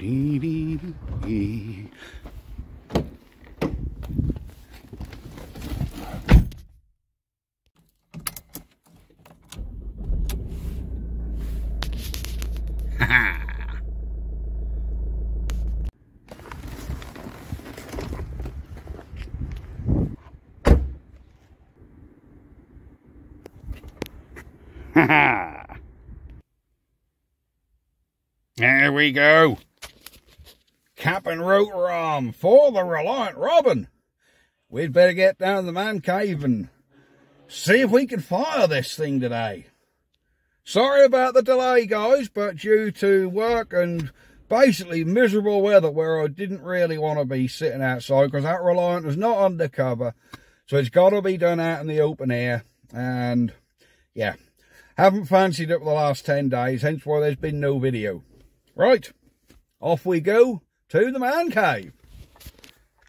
dee, dee, dee. There we go. Cap and rotor arm for the Reliant Robin. We'd better get down to the man cave and see if we can fire this thing today. Sorry about the delay, guys, but due to work and basically miserable weather where I didn't really want to be sitting outside because that Reliant is not undercover. So it's got to be done out in the open air. And yeah, haven't fancied it for the last 10 days, hence why there's been no video. Right, off we go to the man cave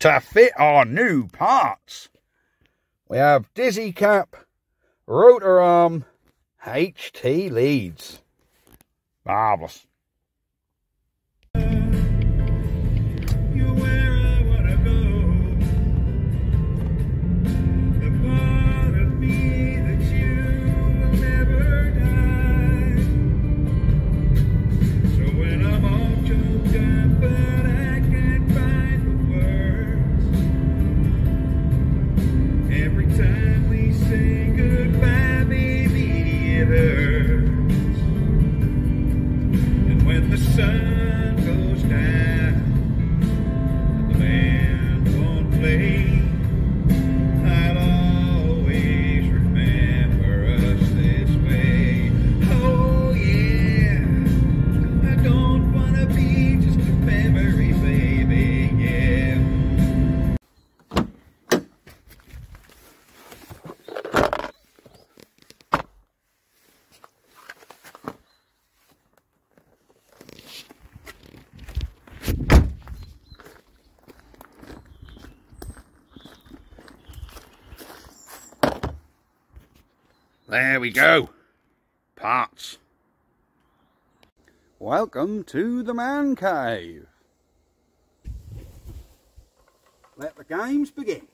to fit our new parts. We have dizzy cap, rotor arm, HT leads. Marvellous. There we go. Parts. Welcome to the man cave. Let the games begin.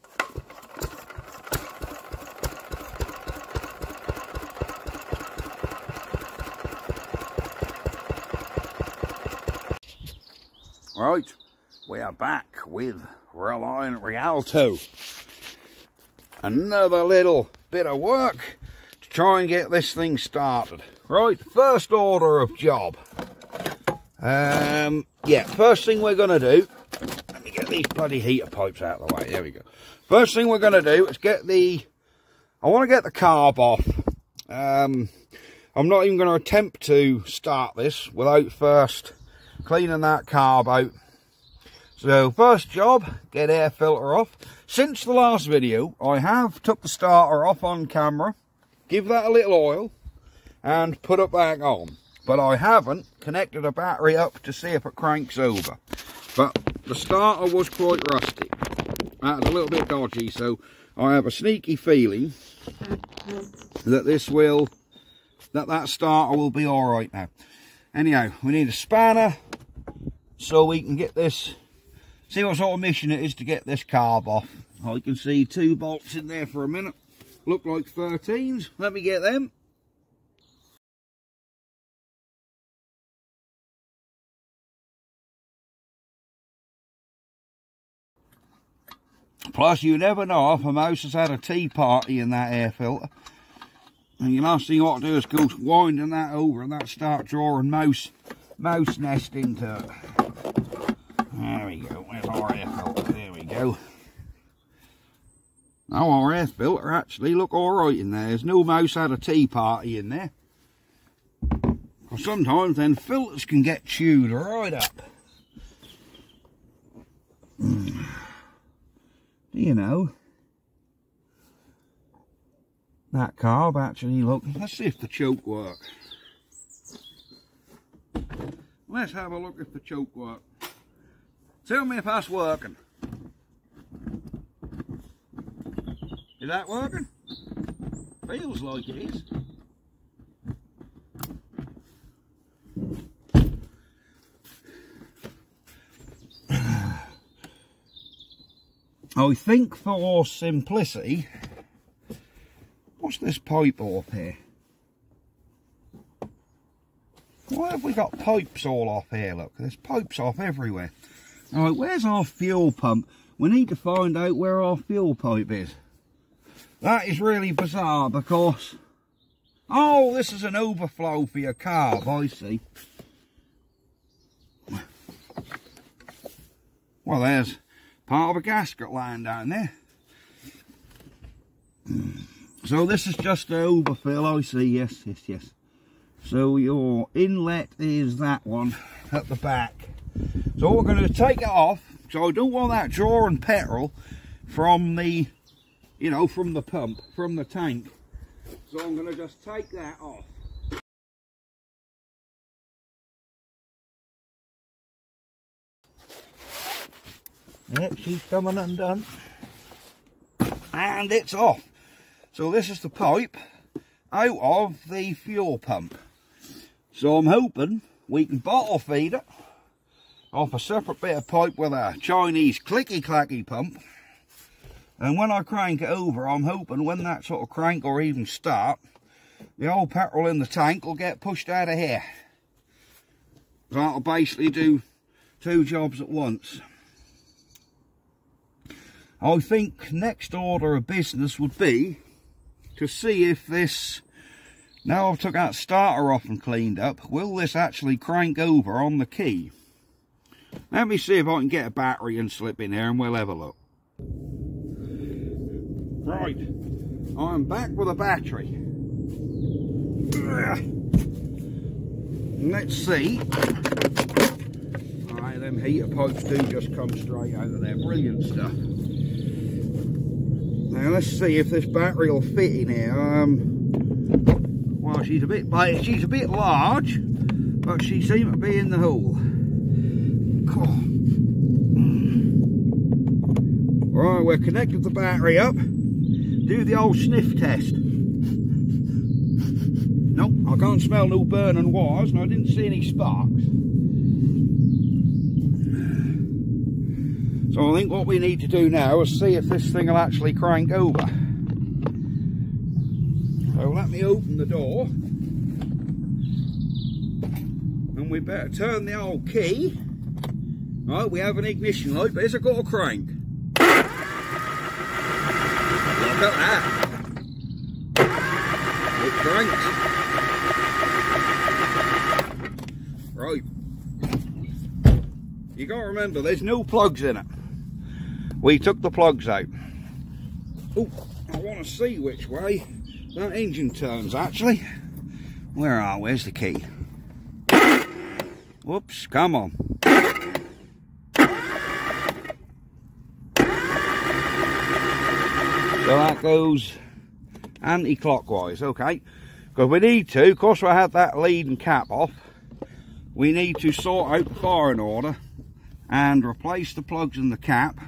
Right, we are back with Reliant Rialto. Another little bit of work to try and get this thing started. Right, first order of job. Yeah, first thing we're going to do, let me get these bloody heater pipes out of the way, there we go. First thing we're going to do is I want to get the carb off. I'm not even going to attempt to start this without first cleaning that carb out. So first job, get air filter off. Since the last video, I have took the starter off on camera, give that a little oil, and put it back on. But I haven't connected a battery up to see if it cranks over. But the starter was quite rusty. That's a little bit dodgy, so I have a sneaky feeling that that starter will be alright now. Anyhow, we need a spanner so we can get this, see what sort of mission it is to get this carb off. I can see 2 bolts in there for a minute. Look like 13s. Let me get them. Plus, you never know if a mouse has had a tea party in that air filter. And the last thing you want to do is go winding that over and that start drawing mouse nest into it. There we go. Where's our air filter? There we go. Now our air filter actually look alright in there. There's no mouse had a tea party in there. Because sometimes then filters can get chewed right up. You know, that carb actually, look, let's see if the choke works. Let's have a look if the choke works. Tell me if that's working. Is that working? Feels like it is. I think for simplicity, what's this pipe up here? Why have we got pipes all off here? Look, there's pipes off everywhere. Alright, where's our fuel pump? We need to find out where our fuel pipe is. That is really bizarre because... Oh, this is an overflow for your carb, I see. Well, there's part of a gasket lying down there. So this is just the overfill, I see, yes, yes, yes. So your inlet is that one at the back. So we're going to take it off. So I don't want that drawing petrol from the, you know, from the pump, from the tank. So I'm going to just take that off. Yep, she's coming undone. And it's off. So this is the pipe out of the fuel pump. So I'm hoping we can bottle feed it off a separate bit of pipe with a Chinese clicky-clacky pump. And when I crank it over, I'm hoping when that sort of crank or even start, the old petrol in the tank will get pushed out of here. So that'll basically do 2 jobs at once. I think next order of business would be to see if this, now I've took that starter off and cleaned up, will this actually crank over on the key? Let me see if I can get a battery and slip in here and we'll have a look. Right, I'm back with a battery. Let's see. Alright, them heater pipes do just come straight out of there. Brilliant stuff. Now let's see if this battery will fit in here. Well, she's a bit large, but she seems to be in the hole. Right, we're connected the battery up. Do the old sniff test. Nope, I can't smell no burning wires, and I didn't see any sparks. So I think what we need to do now is see if this thing will actually crank over. So let me open the door. And we better turn the old key. Right, we have an ignition light, but has it got a crank? Look at that. It cranks. Right. You got to remember, there's no plugs in it. We took the plugs out. Oh, I want to see which way that engine turns, actually. Where's the key? Whoops, come on. So that goes anti-clockwise, okay. Because we need to, of course I had that lead and cap off, we need to sort out the firing order and replace the plugs in the cap.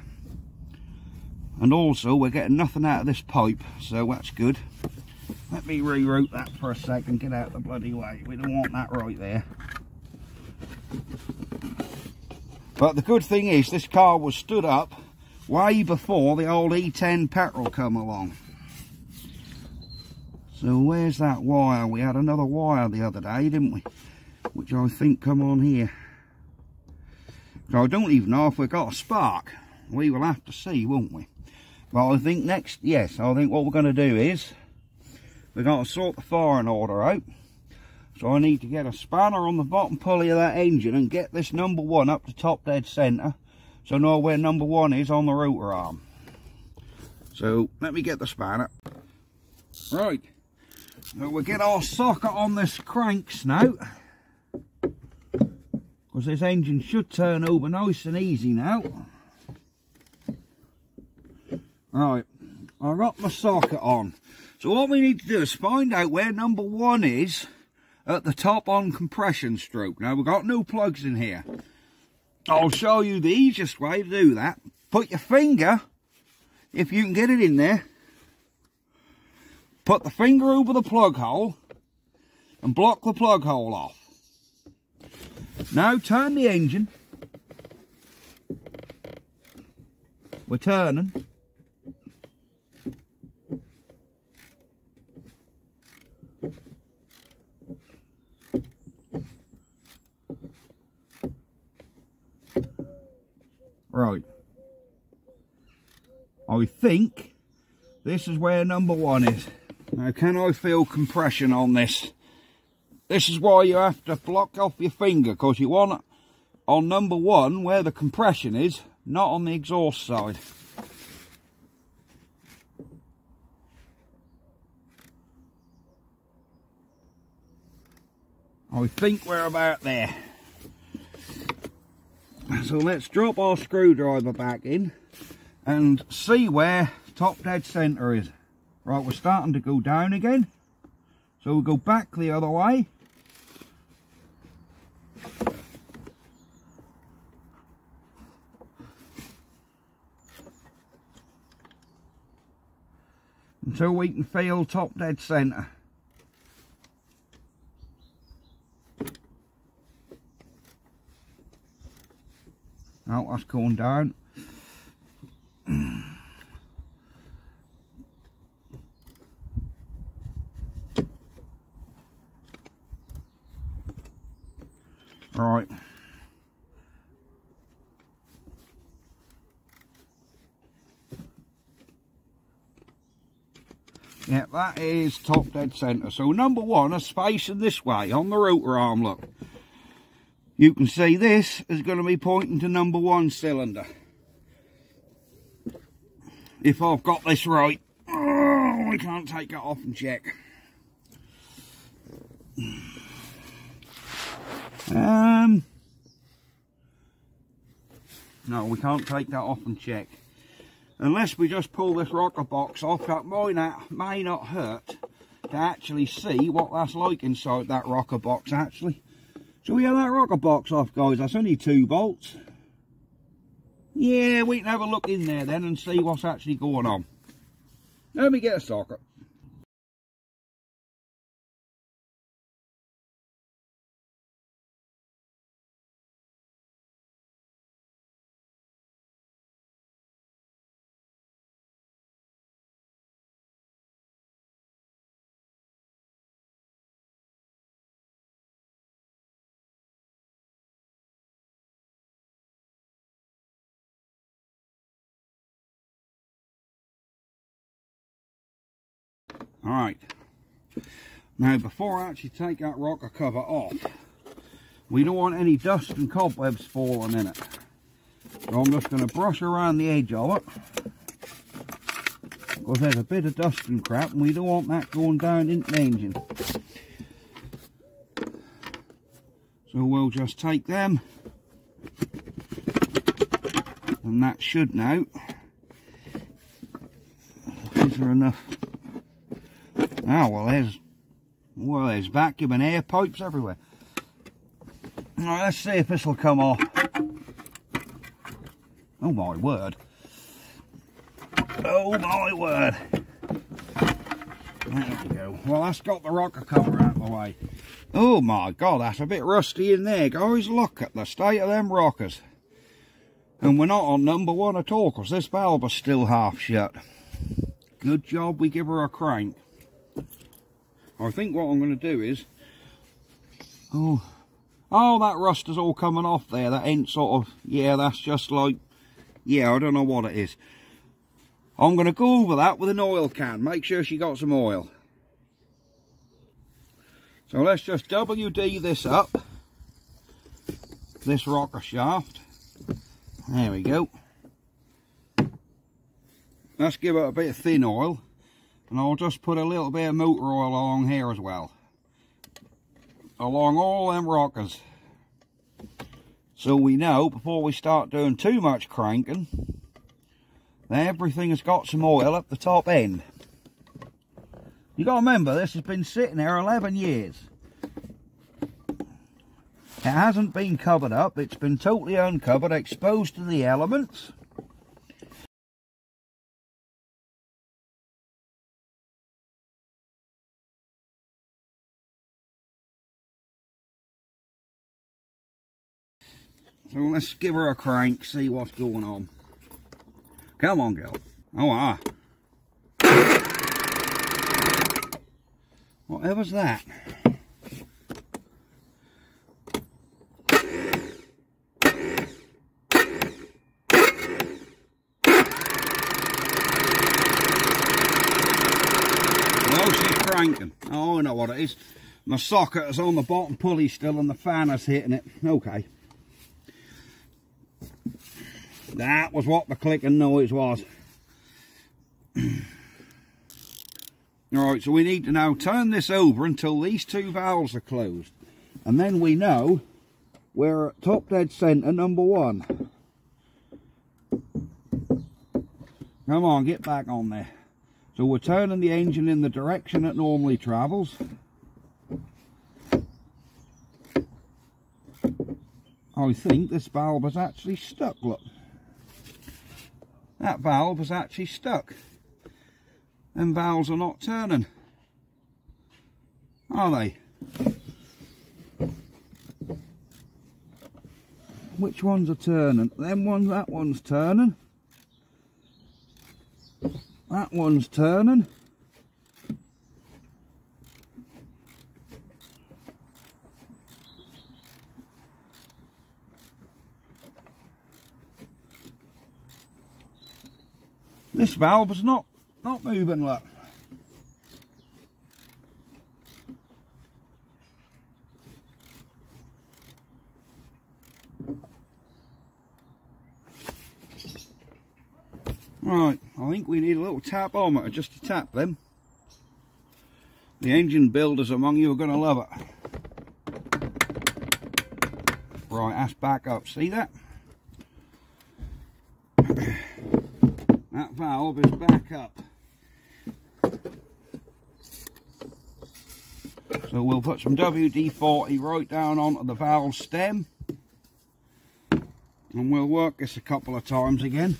And also we're getting nothing out of this pipe, so that's good. Let me reroute that for a second, get out of the bloody way. We don't want that right there. But the good thing is this car was stood up way before the old E10 petrol come along. So where's that wire? We had another wire the other day, didn't we? Which I think come on here. So I don't even know if we got a spark. We will have to see, won't we? But I think I think what we're going to do is we're going to sort the firing order out. So I need to get a spanner on the bottom pulley of that engine and get this number 1 up to top dead centre. So I know where number 1 is on the rotor arm. So let me get the spanner. Right. So we'll get our socket on this cranks now. Because this engine should turn over nice and easy now. Right. I got my socket on. So what we need to do is find out where number 1 is at the top on compression stroke. Now we've got no plugs in here. I'll show you the easiest way to do that. Put your finger, if you can get it in there, put the finger over the plug hole and block the plug hole off. Now turn the engine. We're turning. Right. I think this is where number 1 is. Now, can I feel compression on this? This is why you have to block off your finger, because you want it on number 1 where the compression is, not on the exhaust side. I think we're about there. So let's drop our screwdriver back in and see where top dead centre is. Right, we're starting to go down again. So we'll go back the other way. Until we can feel top dead centre. Oh, that's going down. Right. Yeah, that is top dead centre. So number 1 is facing this way on the rotor arm, look. You can see this is going to be pointing to number 1 cylinder. If I've got this right. Oh, I can't take it off and check. No, we can't take that off and check. Unless we just pull this rocker box off, that may not hurt to actually see what that's like inside that rocker box actually. So we have that rocker box off, guys. That's only 2 bolts. Yeah, we can have a look in there then and see what's actually going on. Let me get a socket. Alright, now before I actually take that rocker cover off, we don't want any dust and cobwebs falling in it. So I'm just going to brush around the edge of it, because there's a bit of dust and crap and we don't want that going down into the engine. So we'll just take them, and that should now. Is there enough? Oh, well there's vacuum and air pipes everywhere. Right, let's see if this will come off. Oh my word. Oh my word. There we go. Well, that's got the rocker cover out of the way. Oh my God, that's a bit rusty in there, guys. Look at the state of them rockers. And we're not on number 1 at all, because this valve is still half shut. Good job we give her a crank. I think what I'm going to do is, oh, that rust is all coming off there. That ain't sort of, yeah, that's just like, yeah, I don't know what it is. I'm going to go over that with an oil can. Make sure she got some oil. So let's just WD this up, this rocker shaft. There we go. Let's give it a bit of thin oil. And I'll just put a little bit of motor oil along here as well. Along all them rockers. So we know before we start doing too much cranking, that everything has got some oil up the top end. You got to remember, this has been sitting there 11 years. It hasn't been covered up, it's been totally uncovered, exposed to the elements. So let's give her a crank, see what's going on. Come on, girl. Oh, ah. Whatever's that? Oh, she's cranking. Oh, I know what it is. My socket is on the bottom pulley still and the fan is hitting it. Okay. That was what the clicking noise was. Alright, so we need to now turn this over until these two valves are closed. And then we know we're at top dead centre, number 1. Come on, get back on there. So we're turning the engine in the direction it normally travels. I think this valve is actually stuck, look. That valve is actually stuck. Them valves are not turning, are they? Which ones are turning? Them ones, that one's turning. That one's turning. This valve is not moving, look. Right, I think we need a little tapometer just to tap them. The engine builders among you are going to love it. Right, that's back up. See that? That valve is back up. So we'll put some WD-40 right down onto the valve stem. And we'll work this a couple of times again.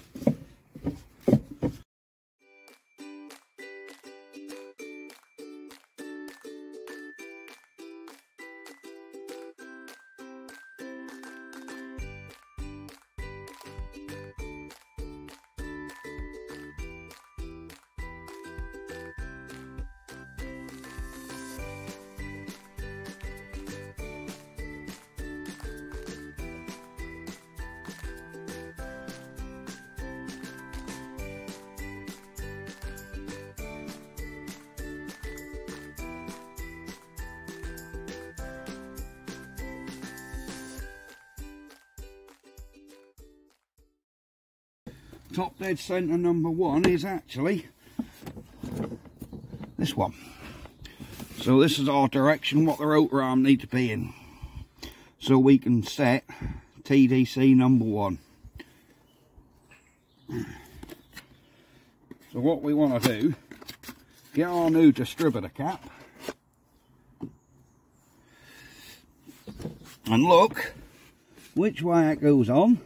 Top dead centre number 1 is actually this one. So this is our direction what the rotor arm need to be in, so we can set TDC number 1. So what we want to do, get our new distributor cap and look which way it goes on.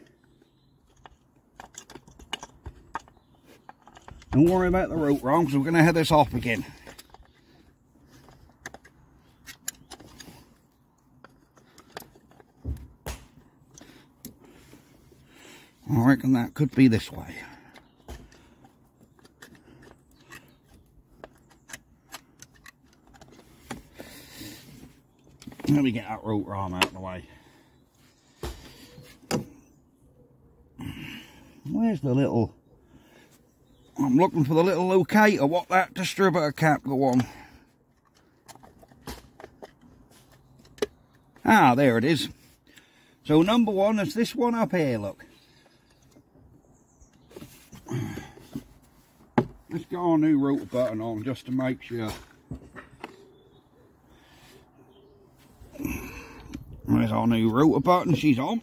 Don't worry about the rotor arm because we're going to head this off again. I reckon that could be this way. Let me get that rotor arm out of the way. Where's the little... I'm looking for the little locator, what that distributor cap go on. Ah, there it is. So number 1 is this one up here, look. Let's get our new rotor button on just to make sure. There's our new rotor button, she's on.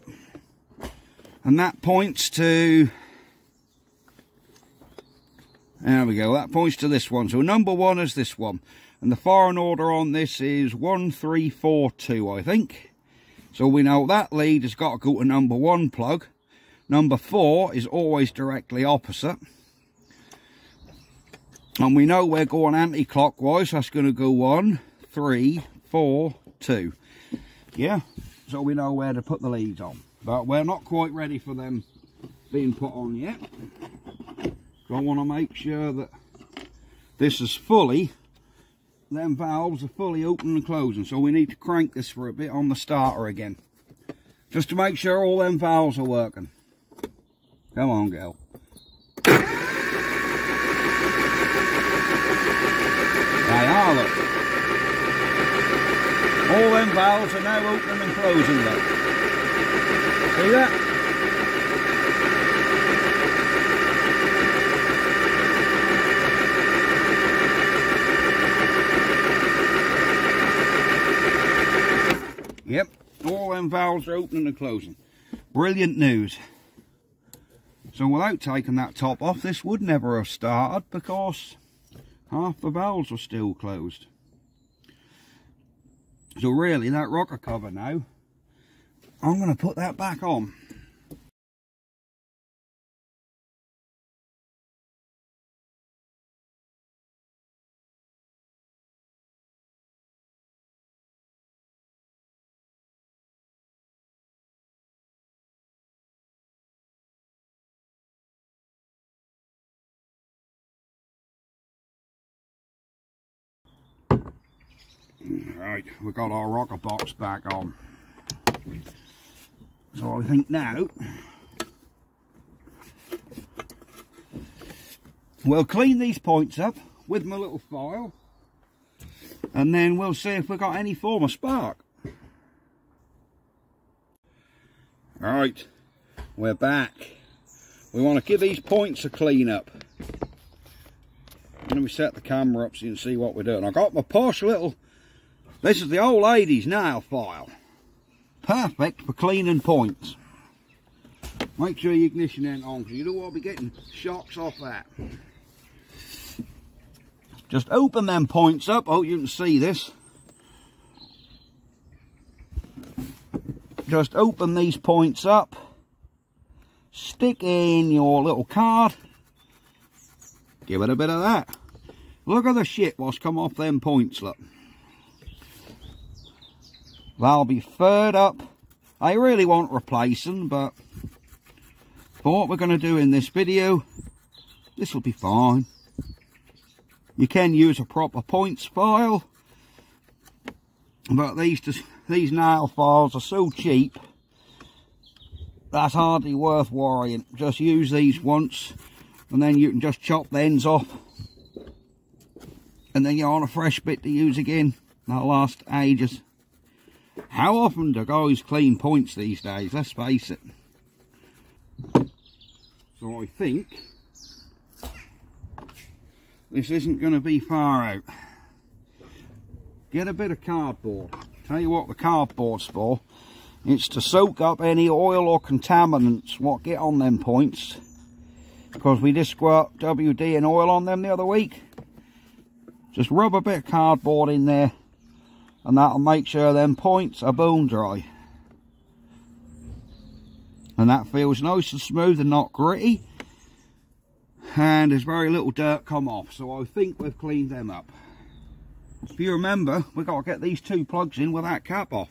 And that points to... There we go, that points to this one. So number 1 is this one. And the foreign order on this is 1342, I think. So we know that lead has got to go to number 1 plug. Number 4 is always directly opposite. And we know we're going anti-clockwise. That's going to go 1, 3, 4, 2. Yeah, so we know where to put the leads on. But we're not quite ready for them being put on yet. So I want to make sure that this is them valves are fully open and closing. So we need to crank this for a bit on the starter again, just to make sure all them valves are working. Come on, girl. They are, look. All them valves are now opening and closing, look. See that? Yep, all them valves are opening and closing. Brilliant news. So without taking that top off, this would never have started because half the valves are still closed. So really, that rocker cover now, I'm going to put that back on. Right, we've got our rocker box back on. So I think now we'll clean these points up with my little file, and then we'll see if we've got any form of spark. Right, we're back. We want to give these points a clean up. Let me set the camera up so you can see what we're doing. I got my posh little, this is the old lady's nail file. Perfect for cleaning points. Make sure your ignition ain't on, because you don't want to be getting shocks off that. Just open them points up. Oh, you can see this. Just open these points up. Stick in your little card. Give it a bit of that. Look at the shit what's come off them points, look. They'll be furred up. They really want replacing, but for what we're going to do in this video, this will be fine. You can use a proper points file, but these nail files are so cheap, that's hardly worth worrying. Just use these once, and then you can just chop the ends off, and then you're on a fresh bit to use again. That'll last ages. How often do guys clean points these days? Let's face it. So I think this isn't going to be far out. Get a bit of cardboard. Tell you what the cardboard's for. It's to soak up any oil or contaminants what get on them points. Because we just squirt WD and oil on them the other week. Just rub a bit of cardboard in there, and that'll make sure them points are bone dry. And that feels nice and smooth and not gritty. And there's very little dirt come off. So I think we've cleaned them up. If you remember, we've got to get these two plugs in with that cap off.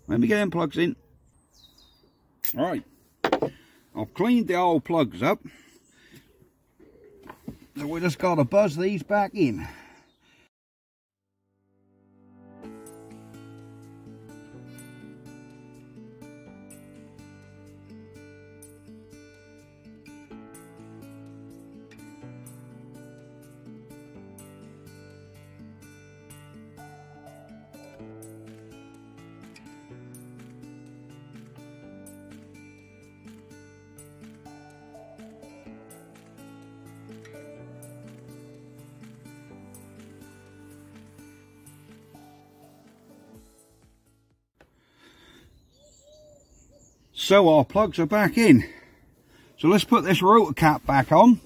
Let me get them plugs in. Alright. I've cleaned the old plugs up. So we just got to buzz these back in. So our plugs are back in. So let's put this rotor cap back on,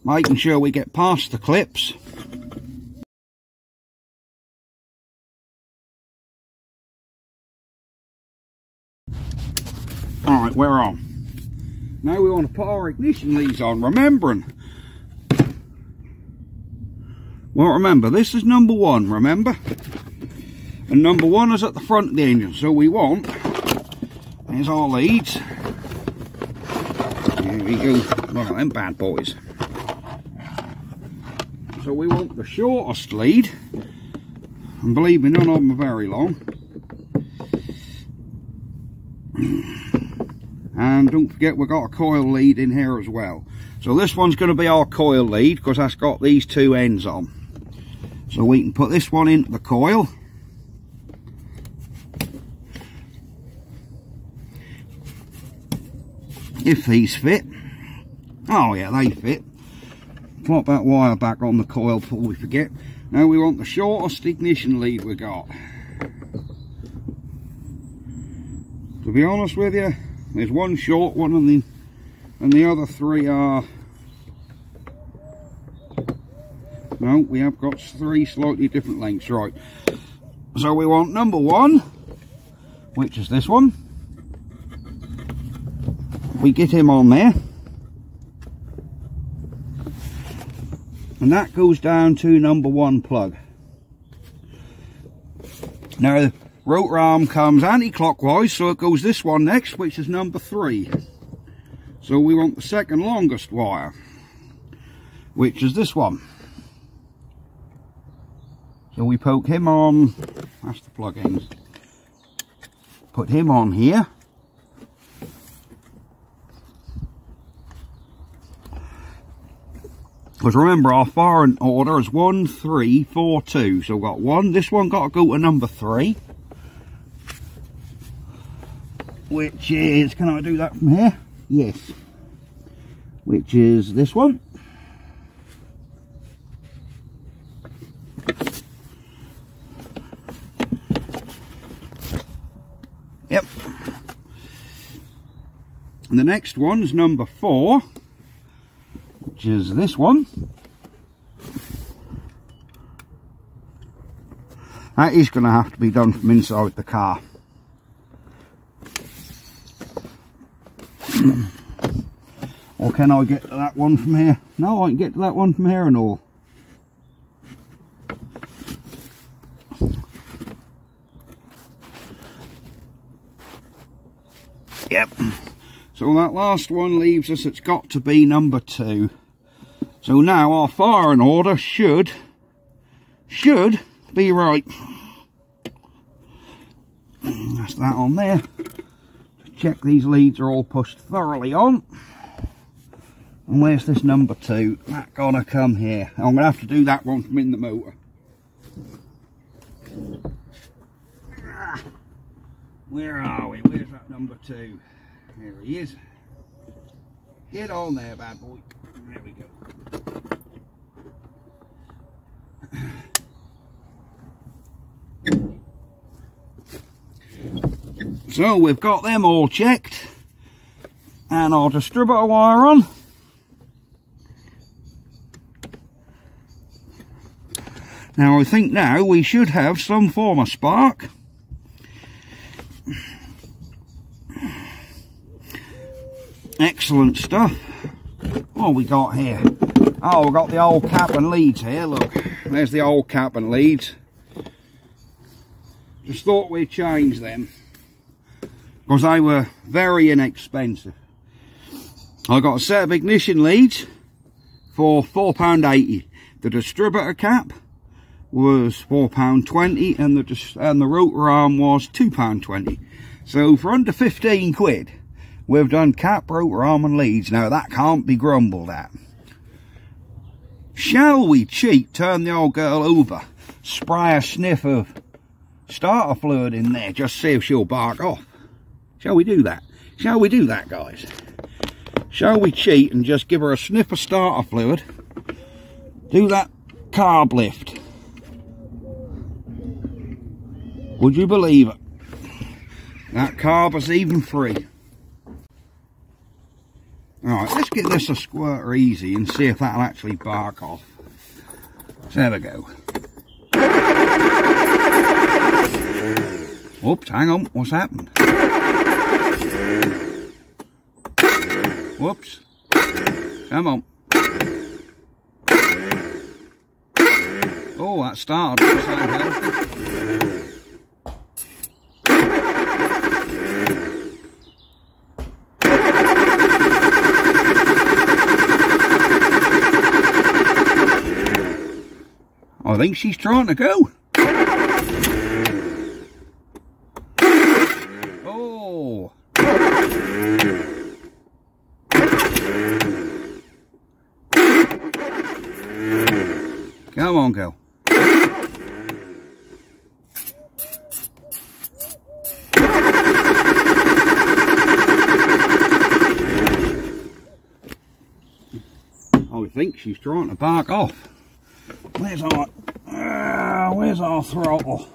making sure we get past the clips. Alright, we're on. Now we want to put our ignition leads on, remembering. Well, remember, this is number one, remember? And number one is at the front of the engine, so we want, there's our leads. There we go. Look at them bad boys. So we want the shortest lead, and believe me, none of them are very long. And don't forget, we've got a coil lead in here as well. So this one's going to be our coil lead because that's got these two ends on. So we can put this one into the coil. If these fit. Oh yeah, they fit. Plop that wire back on the coil before we forget. Now we want the shortest ignition lead we got. To be honest with you, there's one short one and the other three are... No, we have got three slightly different lengths, right. So we want number one, which is this one. We get him on there. And that goes down to number one plug. Now the rotor arm comes anti-clockwise, so it goes this one next, which is number 3. So we want the second longest wire, which is this one. So we poke him on, that's the plug-ins. Put him on here. Because remember, our firing order is 1, 3, 4, 2. So we've got one, this one got to go to number 3. Which is, can I do that from here? Yes. Which is this one. Yep. And the next one's number 4. Which is this one. That is going to have to be done from inside the car. Or can I get to that one from here? No, I can get to that one from here and all. Yep. So that last one leaves us, it's got to be number 2. So now our firing order should be right. That's that on there. Check these leads are all pushed thoroughly on. And where's this number 2? That's gotta come here. I'm gonna have to do that one from in the motor. Where are we? Where's that number 2? There he is. Get on there, bad boy. There we go. So we've got them all checked, and our distributor wire on. Now I think now we should have some form of spark. Excellent stuff. What we got here? Oh, we've got the old cap and leads here, look. There's the old cap and leads. Just thought we'd change them, because they were very inexpensive. I got a set of ignition leads for £4.80. The distributor cap was £4.20 and the rotor arm was £2.20. So for under 15 quid, we've done cap, rotor arm and leads. Now that can't be grumbled at. Shall we cheat, turn the old girl over, spray a sniff of starter fluid in there, just see if she'll bark off? Shall we do that? Shall we do that, guys? Shall we cheat and just give her a sniff of starter fluid? Do that carb lift. Would you believe it? That carb is even free. Alright, let's get this a squirter easy and see if that'll actually bark off. So there we go. Whoops, hang on, what's happened? Whoops. Come on. Oh, that started to sound healthy. think she's trying to go. Oh. Come on, girl. I think she's trying to bark off. Where's our throttle?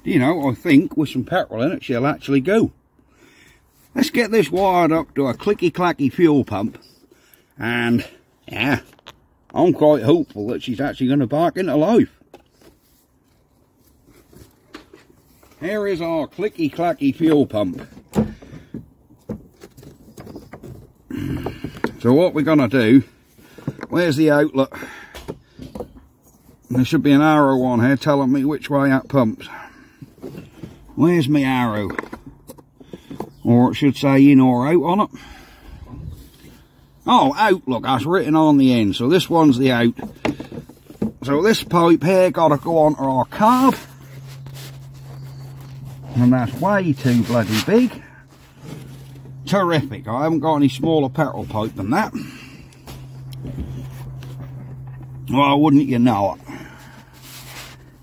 You know, I think with some petrol in it, she'll actually go. Let's get this wired up to a clicky-clacky fuel pump. And, yeah, I'm quite hopeful that she's actually going to bark into life. Here is our clicky-clacky fuel pump. So what we're going to do, where's the outlet? There should be an arrow on here telling me which way that pumps. Where's my arrow? Or it should say in or out on it. Oh, out, look, that's written on the end. So this one's the out. So this pipe here got to go onto our carb. And that's way too bloody big. Terrific. I haven't got any smaller petrol pipe than that. Well, wouldn't you know it?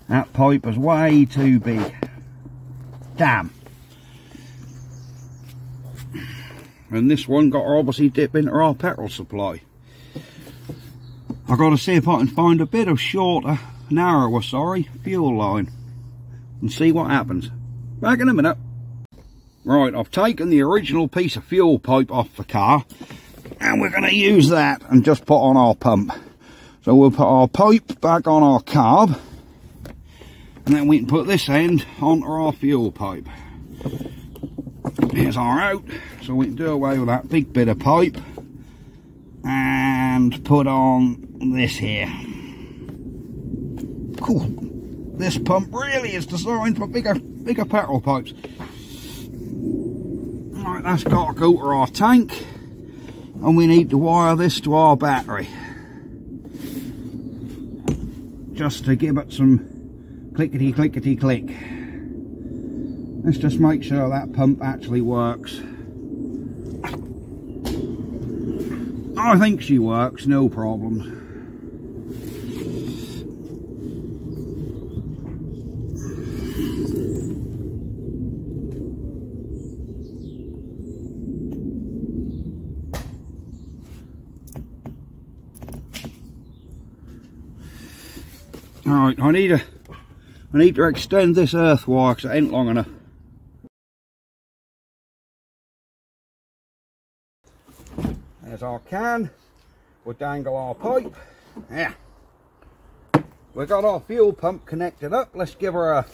That pipe is way too big. Damn. And this one got to obviously dip into our petrol supply. I've got to see if I can find a bit of shorter, narrower, fuel line. And see what happens. Back in a minute. Right, I've taken the original piece of fuel pipe off the car. And we're going to use that and just put on our pump. So we'll put our pipe back on our carb. And then we can put this end onto our fuel pipe. Here's our out, so we can do away with that big bit of pipe. And put on this here. Cool. This pump really is designed for bigger petrol pipes. Right, that's got to go to our tank. And we need to wire this to our battery. Just to give it some clickety clickety click. Let's just make sure that pump actually works. I think she works, no problems. Alright, I need to extend this earth wire because it ain't long enough. There's our can. We'll dangle our pipe. Yeah. We've got our fuel pump connected up. Let's give her a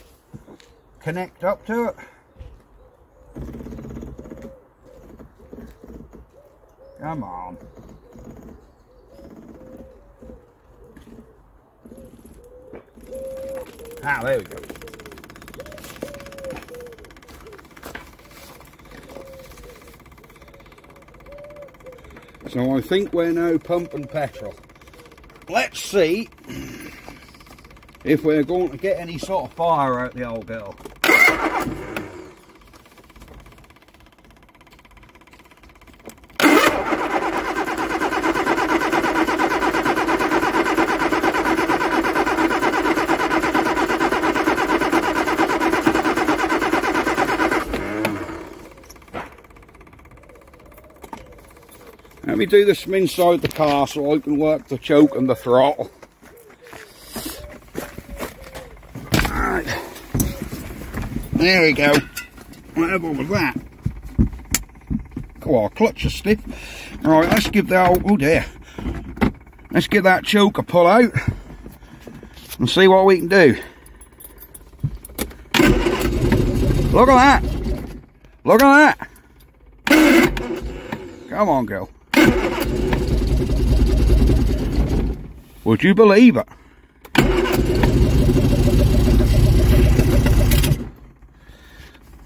connect up to it. Come on. Ah, there we go. So I think we're now pumping petrol. Let's see if we're going to get any sort of fire out the old girl. Let me do this from inside the car so I can work the choke and the throttle. Alright. There we go. Whatever was that? Oh, our clutch is stiff. Alright, let's give that, oh dear. Let's give that choke a pull out and see what we can do. Look at that. Look at that. Come on, girl. Would you believe it?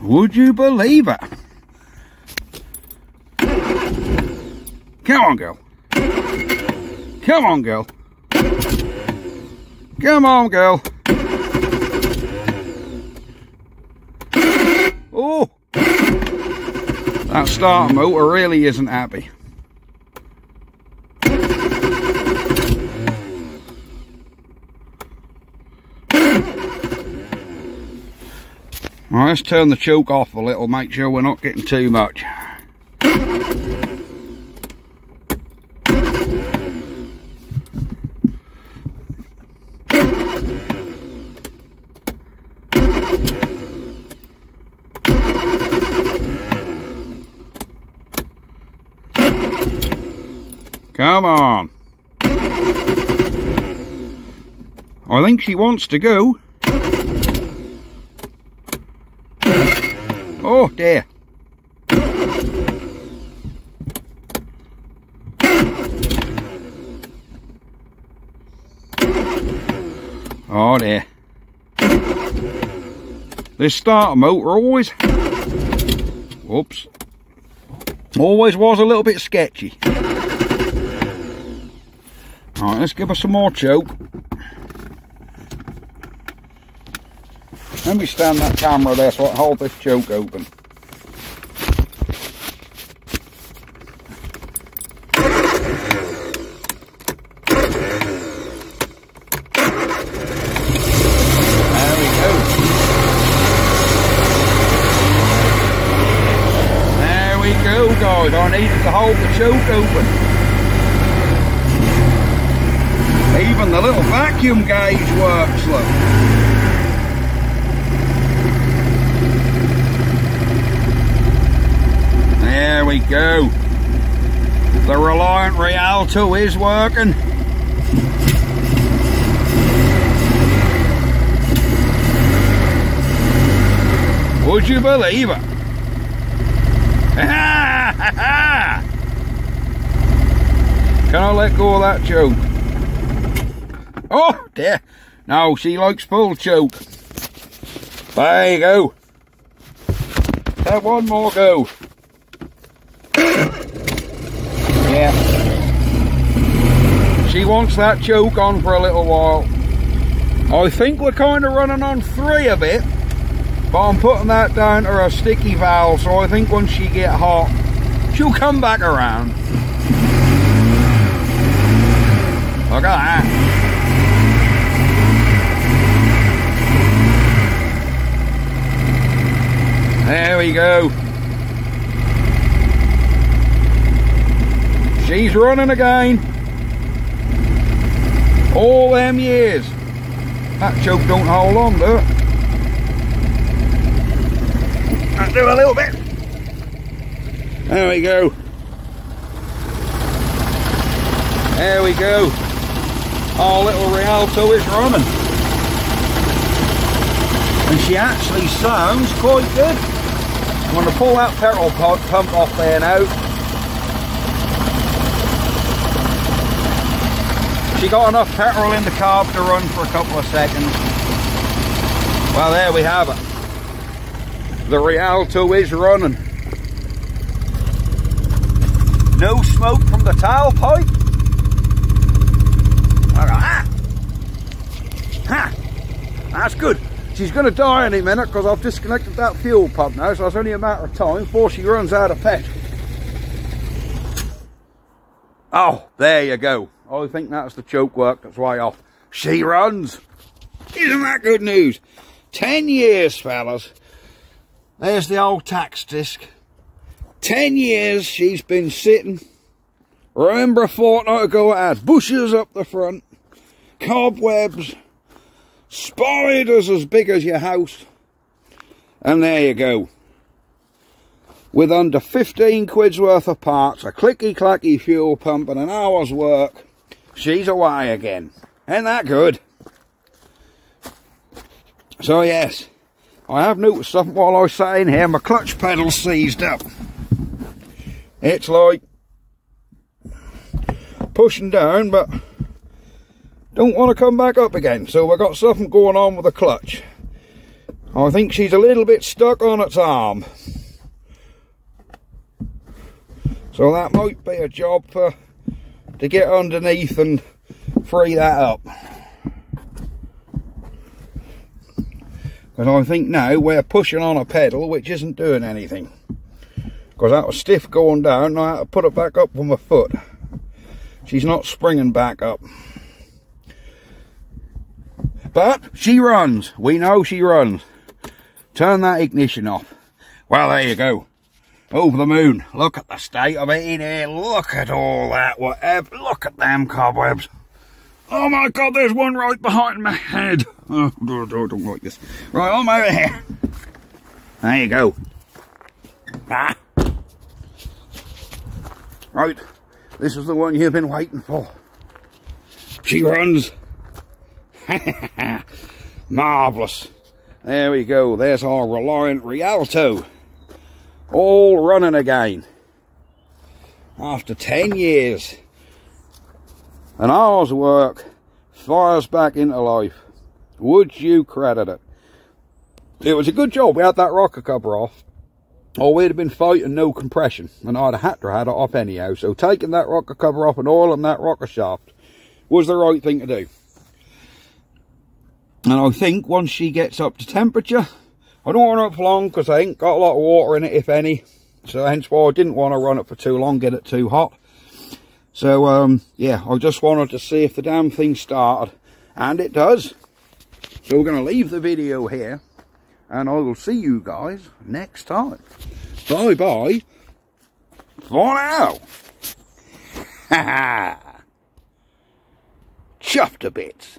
Would you believe it? Come on, girl. Come on, girl. Come on, girl. Oh! That starter motor really isn't happy. Well, let's turn the choke off a little, make sure we're not getting too much. Come on. I think she wants to go. Oh dear. Oh dear. This starter motor always was a little bit sketchy. Alright, let's give her some more choke. Let me stand that camera there so I can hold this choke open. There we go. There we go, guys. I needed to hold the choke open. Even the little vacuum gauge works, look. There we go. The Reliant Rialto is working. Would you believe it? Can I let go of that choke? Oh dear. No, she likes full choke. There you go. Have one more go. Yeah. She wants that choke on for a little while. I think we're kind of running on 3 a bit, but I'm putting that down to a sticky valve, so I think once she get hot, she'll come back around. Look at that. There we go. She's running again. All them years. That choke don't hold on, do it? I'll do a little bit. There we go. There we go. Our little Rialto is running. And she actually sounds quite good. I'm going to pull that petrol pump off there now. She got enough petrol in the carb to run for a couple of seconds. Well, there we have it. The Rialto is running. No smoke from the tailpipe. Look at that. Ha! That's good. She's going to die in a minute because I've disconnected that fuel pump now, so it's only a matter of time before she runs out of petrol. Oh, there you go. I think that's the choke work that's way off. She runs. Isn't that good news? 10 years, fellas. There's the old tax disc. 10 years she's been sitting. Remember a fortnight ago it had bushes up the front, cobwebs, spiders as big as your house. And there you go. With under 15 quid's worth of parts, a clicky-clacky fuel pump and an hour's work, she's away again. Ain't that good? So yes, I have noticed something while I was sat in here. My clutch pedal's seized up. It's like pushing down, but don't want to come back up again. So we've got something going on with the clutch. I think she's a little bit stuck on its arm. So that might be a job to get underneath and free that up. Because I think now we're pushing on a pedal which isn't doing anything. Because that was stiff going down and I had to put it back up with my foot. She's not springing back up. But she runs. We know she runs. Turn that ignition off. Well, there you go. Over the moon. Look at the state of it in here. Look at all that. Whatever. Look at them cobwebs. Oh my God, there's one right behind my head. Oh, don't like this. Right, I'm over here. There you go. Ah. Right, this is the one you've been waiting for. She runs. Marvellous. There we go. There's our Reliant Rialto. All running again. After 10 years. An hour's work fires back into life. Would you credit it? It was a good job we had that rocker cover off, or we'd have been fighting no compression, and I'd have had to have it off anyhow. So taking that rocker cover off and oiling that rocker shaft was the right thing to do. And I think once she gets up to temperature, I don't want to run it for long because I ain't got a lot of water in it, if any. So hence why I didn't want to run it for too long, get it too hot. So, yeah, I just wanted to see if the damn thing started. And it does. So we're going to leave the video here. And I will see you guys next time. Bye-bye. For now. Ha ha. Chuffed to bits.